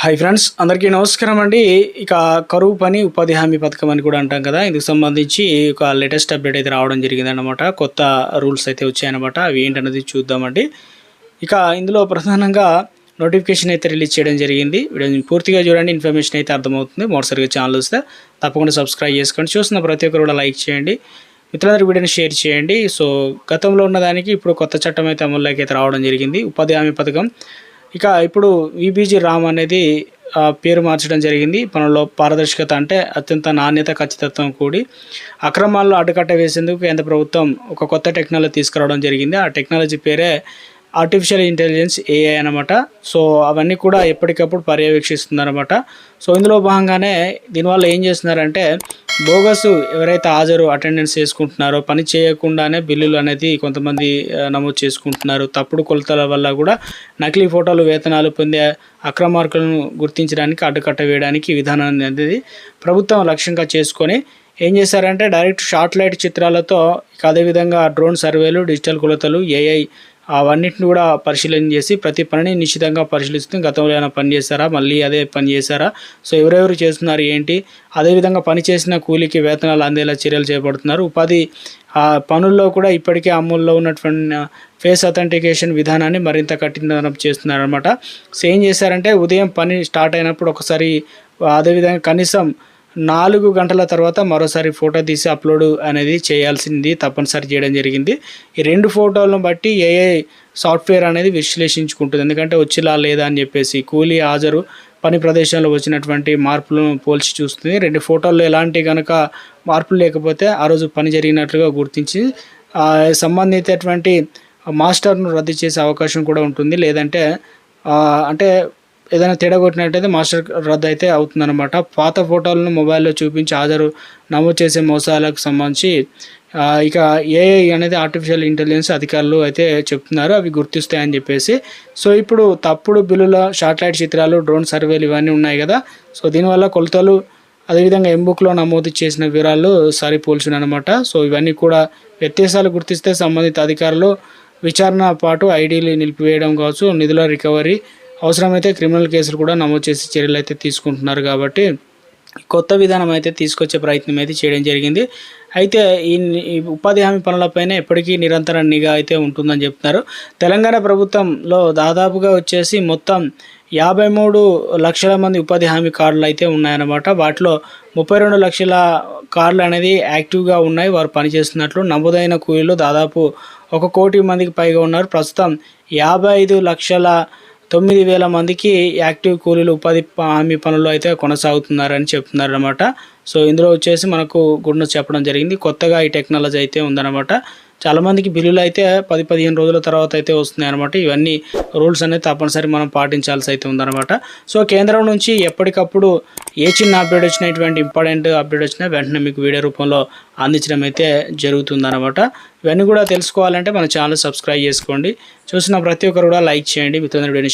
Hi friends, అందరికీ నమస్కారం అండి. ఇక కరువు పని ఉపాధి హామీ పథకం అని కూడా అంటాం కదా, ఇందుకు సంబంధించి ఒక లేటెస్ట్ అప్డేట్ అయితే రావడం జరిగిందన్నమాట. కొత్త రూల్స్ అయితే వచ్చాయన్నమాట. అవి ఏంటన్నది చూద్దామండి. ఇక ఇందులో ప్రధానంగా నోటిఫికేషన్ అయితే రిలీజ్ చేయడం జరిగింది. వీడియోని పూర్తిగా చూడండి, ఇన్ఫర్మేషన్ అయితే అర్థమవుతుంది. మొదటిసారిగా ఛానల్ వస్తే తప్పకుండా సబ్స్క్రైబ్ చేసుకోండి. చూస్తున్న ప్రతి ఒక్కరు కూడా లైక్ చేయండి, మిత్రులందరూ వీడియోని షేర్ చేయండి. సో గతంలో ఉన్నదానికి ఇప్పుడు కొత్త చట్టం అయితే అమల్లోకి అయితే రావడం జరిగింది, ఉపాధి హామీ పథకం. ఇక ఇప్పుడు విబీజీ రామ్ అనేది పేరు మార్చడం జరిగింది. పనుల్లో పారదర్శకత అంటే అత్యంత నాణ్యత, ఖచ్చితత్వం కూడి అక్రమాల్లో అడ్డుకట్ట వేసేందుకు కేంద్ర ప్రభుత్వం ఒక కొత్త టెక్నాలజీ తీసుకురావడం జరిగింది. ఆ టెక్నాలజీ పేరే ఆర్టిఫిషియల్ ఇంటెలిజెన్స్, ఏఐ అనమాట. సో అవన్నీ కూడా ఎప్పటికప్పుడు పర్యవేక్షిస్తుందన్నమాట. సో ఇందులో భాగంగానే దీనివల్ల ఏం చేస్తున్నారంటే, బోగస్ ఎవరైతే హాజరు అటెండెన్స్ చేసుకుంటున్నారో, పని చేయకుండానే బిల్లులు అనేది కొంతమంది నమోదు చేసుకుంటున్నారు. తప్పుడు కొలతల వల్ల కూడా నకిలీ ఫోటోలు, వేతనాలు పొందే అక్రమార్కులను గుర్తించడానికి, అడ్డుకట్ట వేయడానికి ఈ విధానాన్ని అనేది ప్రభుత్వం లక్ష్యంగా చేసుకొని ఏం చేశారంటే, డైరెక్ట్ శాటిలైట్ చిత్రాలతో, అదేవిధంగా డ్రోన్ సర్వేలు, డిజిటల్ కొలతలు, ఏఐ అవన్నిటిని కూడా పరిశీలన చేసి ప్రతి పనిని నిశ్చితంగా పరిశీలిస్తుంది. గతంలో ఏమైనా పని చేశారా, మళ్ళీ అదే పని చేశారా, సో ఎవరెవరు చేస్తున్నారు ఏంటి, అదేవిధంగా పని చేసిన కూలీకి వేతనాలు అందేలా చర్యలు చేపడుతున్నారు. ఉపాధి పనుల్లో కూడా ఇప్పటికే అమల్లో ఉన్నటువంటి ఫేస్ అథెంటికేషన్ విధానాన్ని మరింత కఠినతరం చేస్తున్నారనమాట. సో ఏం చేశారంటే, ఉదయం పని స్టార్ట్ అయినప్పుడు ఒకసారి, అదేవిధంగా కనీసం 4 గంటల తర్వాత మరోసారి ఫోటో తీసి అప్లోడ్ అనేది చేయాల్సింది తప్పనిసరి చేయడం జరిగింది. ఈ 2 ఫోటోలను బట్టి ఏఐ సాఫ్ట్వేర్ అనేది విశ్లేషించుకుంటుంది. ఎందుకంటే వచ్చిలా లేదా అని చెప్పేసి కూలీ హాజరు, పని ప్రదేశంలో వచ్చినటువంటి మార్పులను పోల్చి చూస్తుంది. 2 ఫోటోల్లో ఎలాంటి కనుక మార్పులు లేకపోతే ఆ రోజు పని జరిగినట్లుగా గుర్తించి సంబంధితటువంటి మాస్టర్ను రద్దు చేసే అవకాశం కూడా ఉంటుంది. లేదంటే అంటే ఏదైనా తేడా కొట్టినట్టయితే మాస్టర్ రద్దు అయితే అవుతుందన్నమాట. పాత ఫోటోలను మొబైల్లో చూపించి హాజరు నమోదు చేసే మోసాలకు సంబంధించి ఇక ఏఐ అనేది ఆర్టిఫిషియల్ ఇంటెలిజెన్స్ అధికారులు అయితే చెప్తున్నారు, అవి గుర్తిస్తాయని చెప్పేసి. సో ఇప్పుడు తప్పుడు బిల్లుల, శాటిలైట్ చిత్రాలు, డ్రోన్ సర్వేలు ఇవన్నీ ఉన్నాయి కదా. సో దీనివల్ల కొలతలు, అదేవిధంగా ఎంబుక్లో నమోదు చేసిన వివరాలు సరిపోల్చునమాట. సో ఇవన్నీ కూడా వ్యత్యాసాలు గుర్తిస్తే సంబంధిత అధికారులు విచారణ పాటు ఐడీలు నిలిపివేయడం కావచ్చు, నిధుల రికవరీ, అవసరమైతే క్రిమినల్ కేసులు కూడా నమోదు చేసి చర్యలు అయితే తీసుకుంటున్నారు. కాబట్టి కొత్త విధానం అయితే తీసుకొచ్చే ప్రయత్నం అయితే చేయడం జరిగింది. అయితే ఈ ఉపాధి హామీ పనులపైన ఎప్పటికీ నిరంతర నిఘా అయితే ఉంటుందని చెప్తున్నారు. తెలంగాణ ప్రభుత్వంలో దాదాపుగా వచ్చేసి మొత్తం 53 లక్షల మంది ఉపాధి హామీ కార్డులు అయితే ఉన్నాయన్నమాట. వాటిలో 32 లక్షల కార్డులు అనేది యాక్టివ్గా ఉన్నాయి, వారు పనిచేస్తున్నట్లు. నమోదైన కూలీలు దాదాపు 1 కోటి మందికి పైగా ఉన్నారు. ప్రస్తుతం 55,09,000 మందికి యాక్టివ్ కూలీలు ఉపాధి హామీ పనుల్లో అయితే కొనసాగుతున్నారని చెప్తున్నారన్నమాట. సో ఇందులో వచ్చేసి మనకు గుడ్ న్యూస్ చెప్పడం జరిగింది. కొత్తగా ఈ టెక్నాలజీ అయితే ఉందన్నమాట. చాలామందికి బిల్లులు అయితే 10-15 రోజుల తర్వాత అయితే వస్తున్నాయి అనమాట. ఇవన్నీ రూల్స్ అనేది తప్పనిసరి మనం పాటించాల్సి అయితే ఉందన్నమాట. సో కేంద్రం నుంచి ఎప్పటికప్పుడు ఏ చిన్న అప్డేట్ వచ్చినా, ఇటువంటి ఇంపార్టెంట్ అప్డేట్ వచ్చినా వెంటనే మీకు వీడియో రూపంలో అందించడం అయితే జరుగుతుందన్నమాట. ఇవన్నీ కూడా తెలుసుకోవాలంటే మన ఛానల్ సబ్స్క్రైబ్ చేసుకోండి. చూసిన ప్రతి ఒక్కరు కూడా లైక్ చేయండి, మిత్రులందరూ వీడియోని